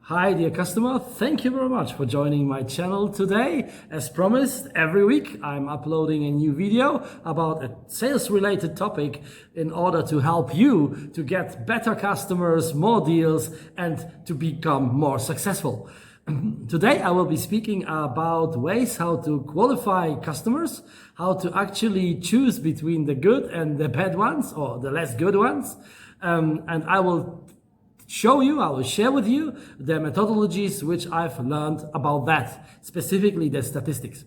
Hi dear customer, thank you very much for joining my channel today. As promised, every week I'm uploading a new video about a sales related topic in order to help you to get better customers, more deals, and to become more successful. Today I will be speaking about ways how to qualify customers, how to actually choose between the good and the bad ones or the less good ones, and I will share with you the methodologies which I've learned about that, specifically the statistics.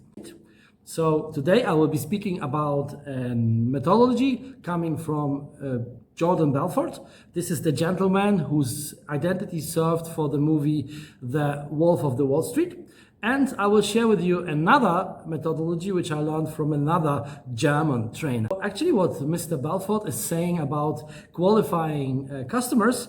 So today I will be speaking about a methodology coming from Jordan Belfort. This is the gentleman whose identity served for the movie The Wolf of the Wall Street. And I will share with you another methodology which I learned from another German trainer. Actually, what Mr. Belfort is saying about qualifying customers,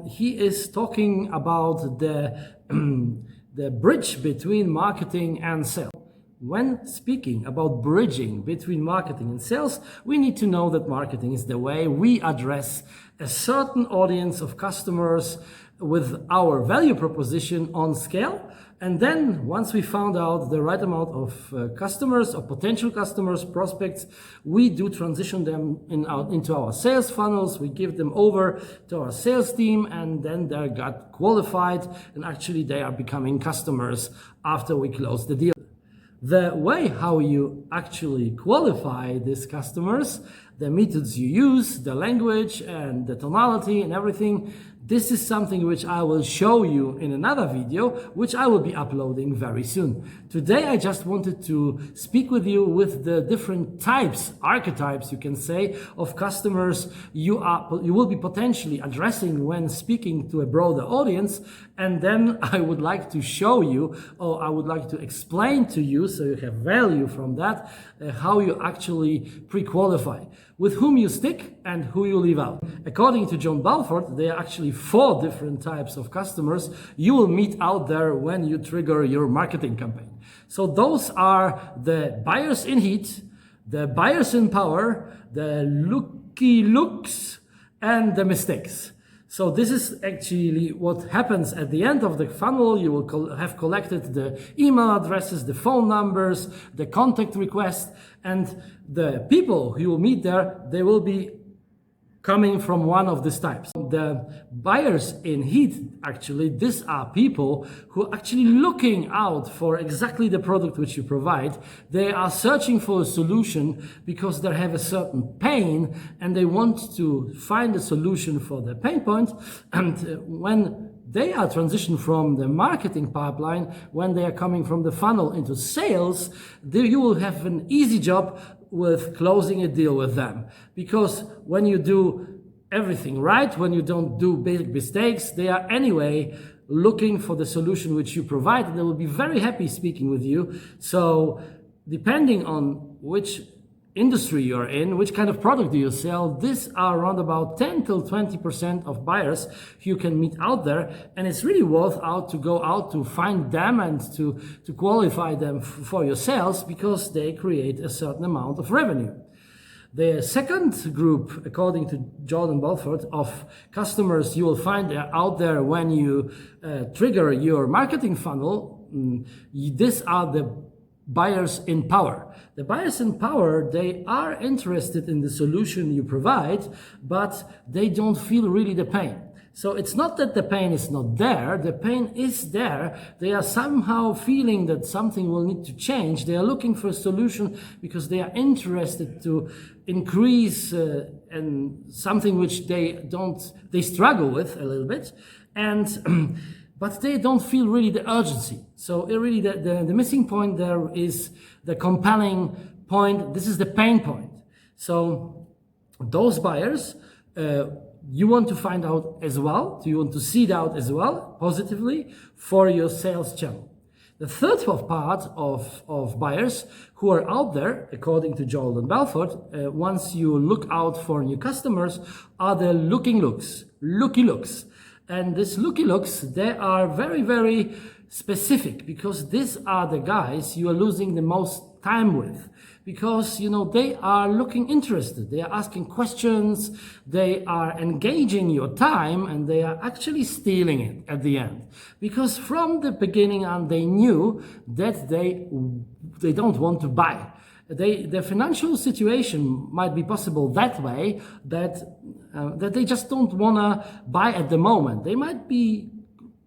he is talking about the bridge between marketing and sales. When speaking about bridging between marketing and sales, we need to know that marketing is the way we address a certain audience of customers with our value proposition on scale. And then once we found out the right amount of customers or potential customers, prospects, we do transition them into our sales funnels. We give them over to our sales team, and then they got qualified, and actually they are becoming customers after we close the deal. The way how you actually qualify these customers, the methods you use, the language and the tonality and everything, this is something which I will show you in another video, which I will be uploading very soon. Today I just wanted to speak with you with the different types, archetypes you can say, of customers you will be potentially addressing when speaking to a broader audience. And then I would like to show you, or I would like to explain to you, so you have value from that, how you actually pre-qualify, with whom you stick and who you leave out. According to John Belfort, there are actually 4 different types of customers you will meet out there when you trigger your marketing campaign. So those are the buyers in heat, the buyers in power, the looky looks, and the mistakes. So this is actually what happens at the end of the funnel. You will have collected the email addresses, the phone numbers, the contact requests, and the people who you will meet there, they will be coming from one of these types. The buyers in heat, actually, these are people who are actually looking out for exactly the product which you provide. They are searching for a solution because they have a certain pain and they want to find a solution for the pain point. And when they are transitioned from the marketing pipeline, when they are coming from the funnel into sales, you will have an easy job with closing a deal with them. Because when you do everything right, when you don't do big mistakes, they are anyway looking for the solution which you provide, and they will be very happy speaking with you. So depending on which industry you're in, which kind of product do you sell, these are around about 10 till 20% of buyers you can meet out there, and it's really worth out to go out to find them and to qualify them for your sales, because they create a certain amount of revenue. The second group, according to Jordan Belfort, of customers you will find out there when you trigger your marketing funnel, these are the buyers in power. The buyers in power, they are interested in the solution you provide, but they don't feel really the pain. So it's not that the pain is not there, the pain is there. They are somehow feeling that something will need to change. They are looking for a solution because they are interested to increase and something which they struggle with a little bit. And but they don't feel really the urgency. So really the missing point there is the compelling point. This is the pain point. So those buyers, you want to find out as well, you want to seed out as well, positively, for your sales channel. The third part of buyers who are out there, according to Jordan Belfort, once you look out for new customers, are the looky looks. And these looky looks, they are very, very specific, because these are the guys you are losing the most time with. because, you know, they are looking interested, they are asking questions, they are engaging your time, and they are actually stealing it at the end. Because from the beginning on, they knew that they don't want to buy. Their financial situation might be possible that way, that they just don't want to buy at the moment. They might be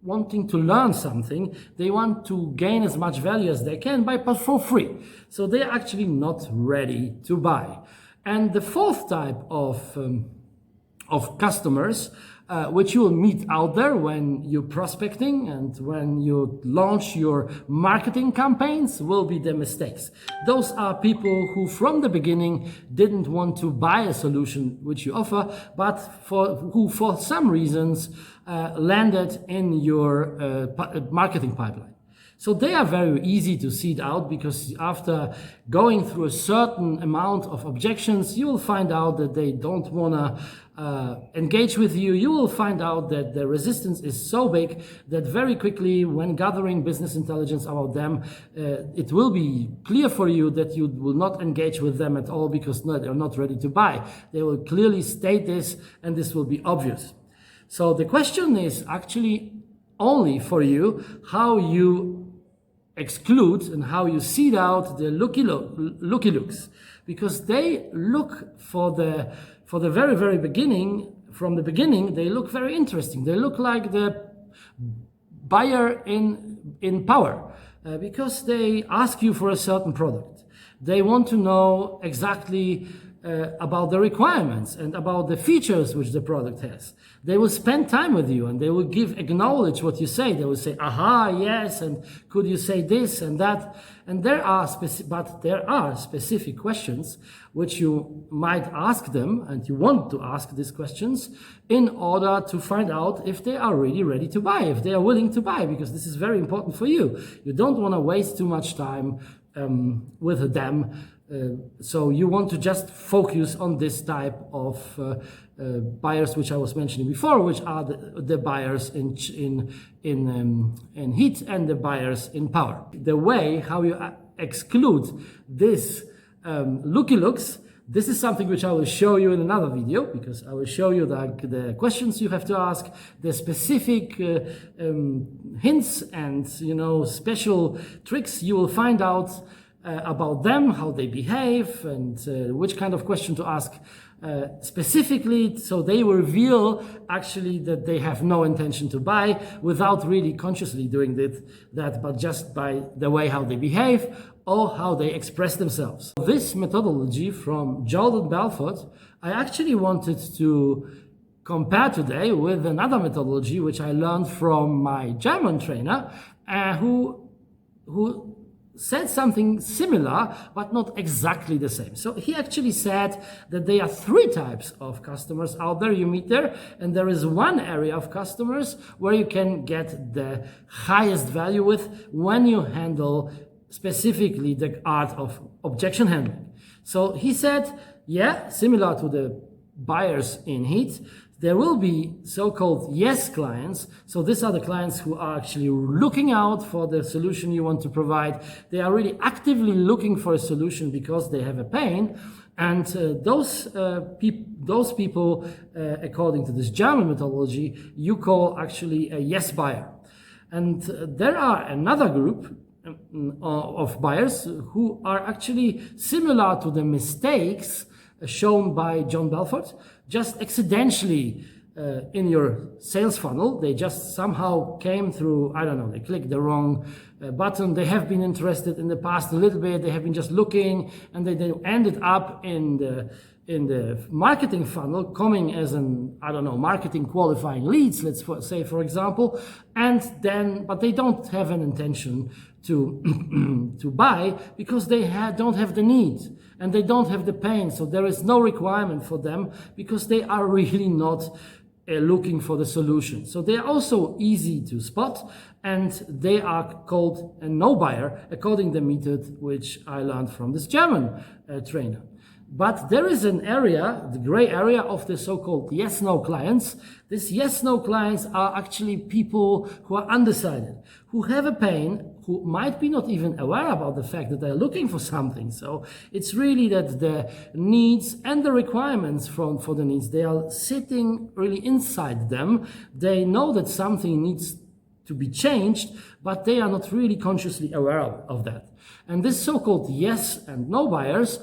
wanting to learn something. They want to gain as much value as they can but for free. So they're actually not ready to buy. And the fourth type of customers, which you will meet out there when you're prospecting and when you launch your marketing campaigns, will be the mistakes. Those are people who from the beginning didn't want to buy a solution which you offer, but who for some reasons landed in your marketing pipeline. So they are very easy to seed out, because after going through a certain amount of objections, you will find out that they don't want to engage with you. You will find out that the resistance is so big that very quickly, when gathering business intelligence about them, it will be clear for you that you will not engage with them at all, because they're not ready to buy. They will clearly state this, and this will be obvious. So the question is actually only for you how you exclude and how you seed out the looky looks, because they look for the very, very beginning. From the beginning, they look very interesting. They look like the buyer in power, because they ask you for a certain product. They want to know exactly about the requirements and about the features which the product has. They will spend time with you, and they will acknowledge what you say. They will say, aha, yes, and could you say this and that? And there are specific questions which you might ask them, and you want to ask these questions in order to find out if they are really ready to buy, if they are willing to buy, because this is very important for you. You don't want to waste too much time with them. So you want to just focus on this type of buyers, which I was mentioning before, which are the buyers in heat and the buyers in power. The way how you exclude this looky looks, this is something which I will show you in another video, because I will show you the questions you have to ask, the specific hints and special tricks you will find out about them, how they behave, and which kind of question to ask specifically, so they will reveal actually that they have no intention to buy without really consciously doing that, but just by the way how they behave or how they express themselves. This methodology from Jordan Belfort, I actually wanted to compare today with another methodology which I learned from my German trainer, who said something similar, but not exactly the same. So he actually said that there are three types of customers out there you meet there, and there is one area of customers where you can get the highest value with when you handle specifically the art of objection handling. So he said, yeah, similar to the buyers in heat, there will be so-called yes clients. So these are the clients who are actually looking out for the solution you want to provide. They are really actively looking for a solution because they have a pain. And those people, according to this German methodology, you call actually a yes buyer. And there are another group of buyers who are actually similar to the mistakes shown by John Belfort, just accidentally in your sales funnel. They just somehow came through, I don't know, they clicked the wrong button. They have been interested in the past a little bit. They have been just looking, and they ended up in the marketing funnel, coming as marketing qualifying leads, let's say, for example, but they don't have an intention to buy because they don't have the need and they don't have the pain. So there is no requirement for them because they are really not looking for the solution. So they are also easy to spot, and they are called a no buyer according to the method which I learned from this German trainer. But there is an area, the gray area of the so-called yes-no clients. These yes-no clients are actually people who are undecided, who have a pain, who might be not even aware about the fact that they're looking for something. So it's really that the needs and the requirements for the needs, they are sitting really inside them. They know that something needs to be changed, but they are not really consciously aware of that. And this so-called yes and no buyers,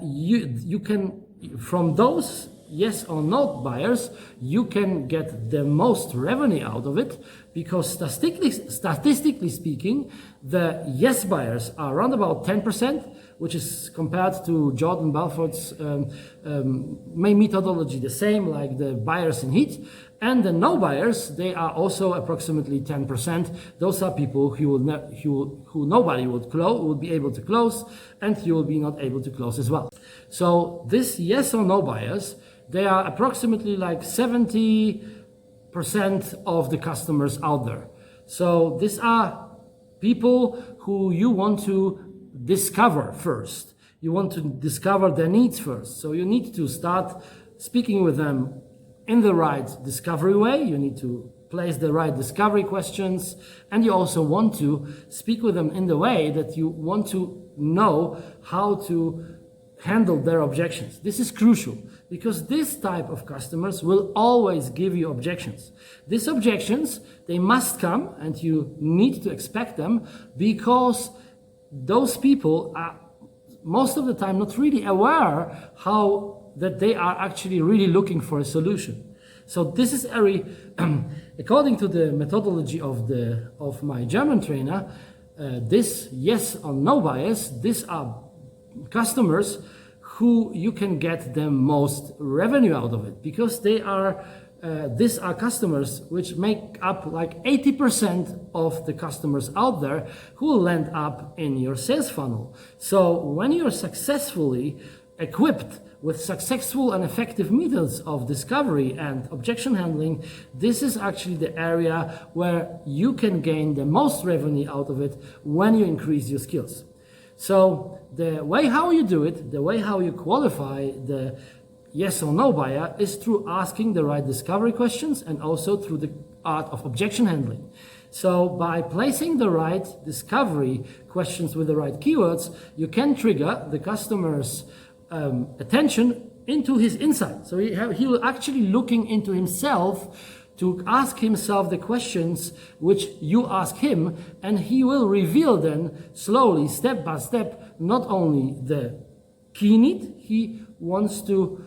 you can, from those yes or no buyers, you can get the most revenue out of it, because statistically speaking, the yes buyers are around about 10%, which is compared to Jordan Belfort's main methodology, the same like the buyers in heat. And the no buyers, they are also approximately 10%. Those are people who nobody would be able to close, and you will be not able to close as well. So this yes or no buyers, they are approximately like 70% of the customers out there. So these are people who you want to discover first. You want to discover their needs first. So you need to start speaking with them in the right discovery way. You need to place the right discovery questions, and you also want to speak with them in the way that you want to know how to handle their objections. This is crucial, because this type of customers will always give you objections. These objections, they must come, and you need to expect them, because those people are most of the time not really aware that they are actually really looking for a solution. So this is according to the methodology of my German trainer, this yes or no bias, these are customers who you can get the most revenue out of it, because these are customers which make up like 80% of the customers out there who will end up in your sales funnel. So when you're successfully equipped with successful and effective methods of discovery and objection handling, this is actually the area where you can gain the most revenue out of it when you increase your skills. So the way how you do it, the way how you qualify the yes or no buyer, is through asking the right discovery questions, and also through the art of objection handling. So by placing the right discovery questions with the right keywords, you can trigger the customer's attention into his insight. So he will actually looking into himself to ask himself the questions which you ask him, and he will reveal then slowly, step by step, not only the key need he wants to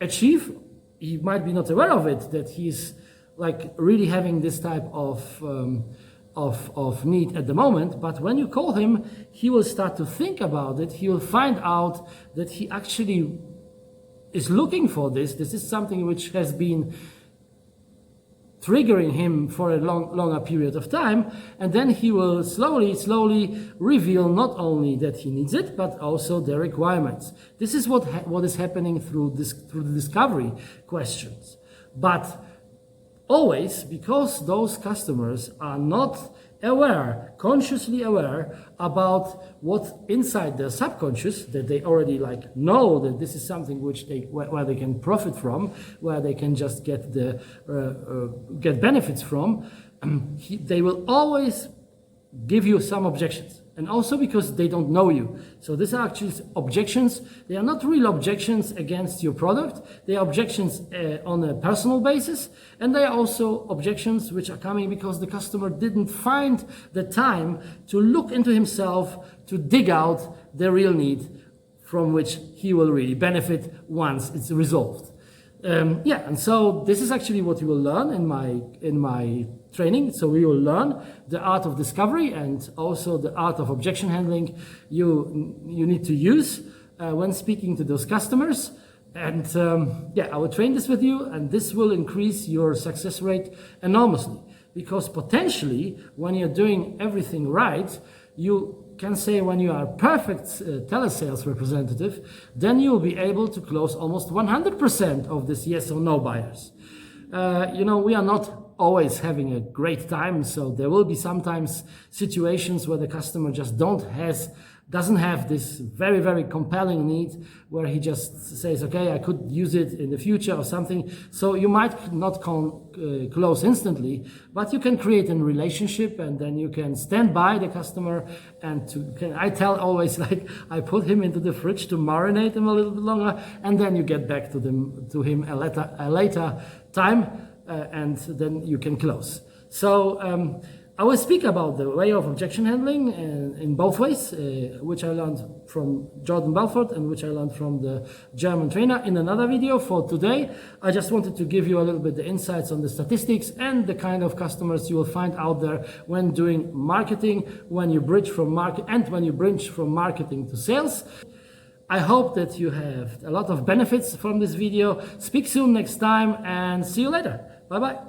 achieve. He might be not aware of it, that he's like really having this type of need at the moment, but when you call him, he will start to think about it. He will find out that he actually is looking for this. This is something which has been triggering him for a longer period of time, and then he will slowly reveal not only that he needs it, but also the requirements. This is what is happening through the discovery questions. But always, because those customers are not consciously aware about what inside their subconscious, that they already like know that this is something which where they can profit from, where they can just get get benefits from, they will always give you some objections. And also because they don't know you. So these are actually objections. They are not real objections against your product. They are objections on a personal basis. And they are also objections which are coming because the customer didn't find the time to look into himself, to dig out the real need from which he will really benefit once it's resolved. And so this is actually what you will learn in my training. So we will learn the art of discovery and also the art of objection handling you need to use when speaking to those customers. And I will train this with you, and this will increase your success rate enormously, because potentially when you're doing everything right, you can say when you are a perfect telesales representative, then you will be able to close almost 100% of this yes or no buyers. We are not always having a great time, so there will be sometimes situations where the customer just don't has doesn't have this very, very compelling need where he just says, okay, I could use it in the future or something. So you might not close instantly, but you can create a relationship, and then you can stand by the customer I tell always, like, I put him into the fridge to marinate him a little bit longer, and then you get back to him a later time, and then you can close. So I will speak about the way of objection handling in both ways, which I learned from Jordan Belfort and which I learned from the German trainer in another video. For today, I just wanted to give you a little bit the insights on the statistics and the kind of customers you will find out there when doing marketing, when you bridge from marketing to sales. I hope that you have a lot of benefits from this video. Speak soon next time, and see you later. Bye-bye.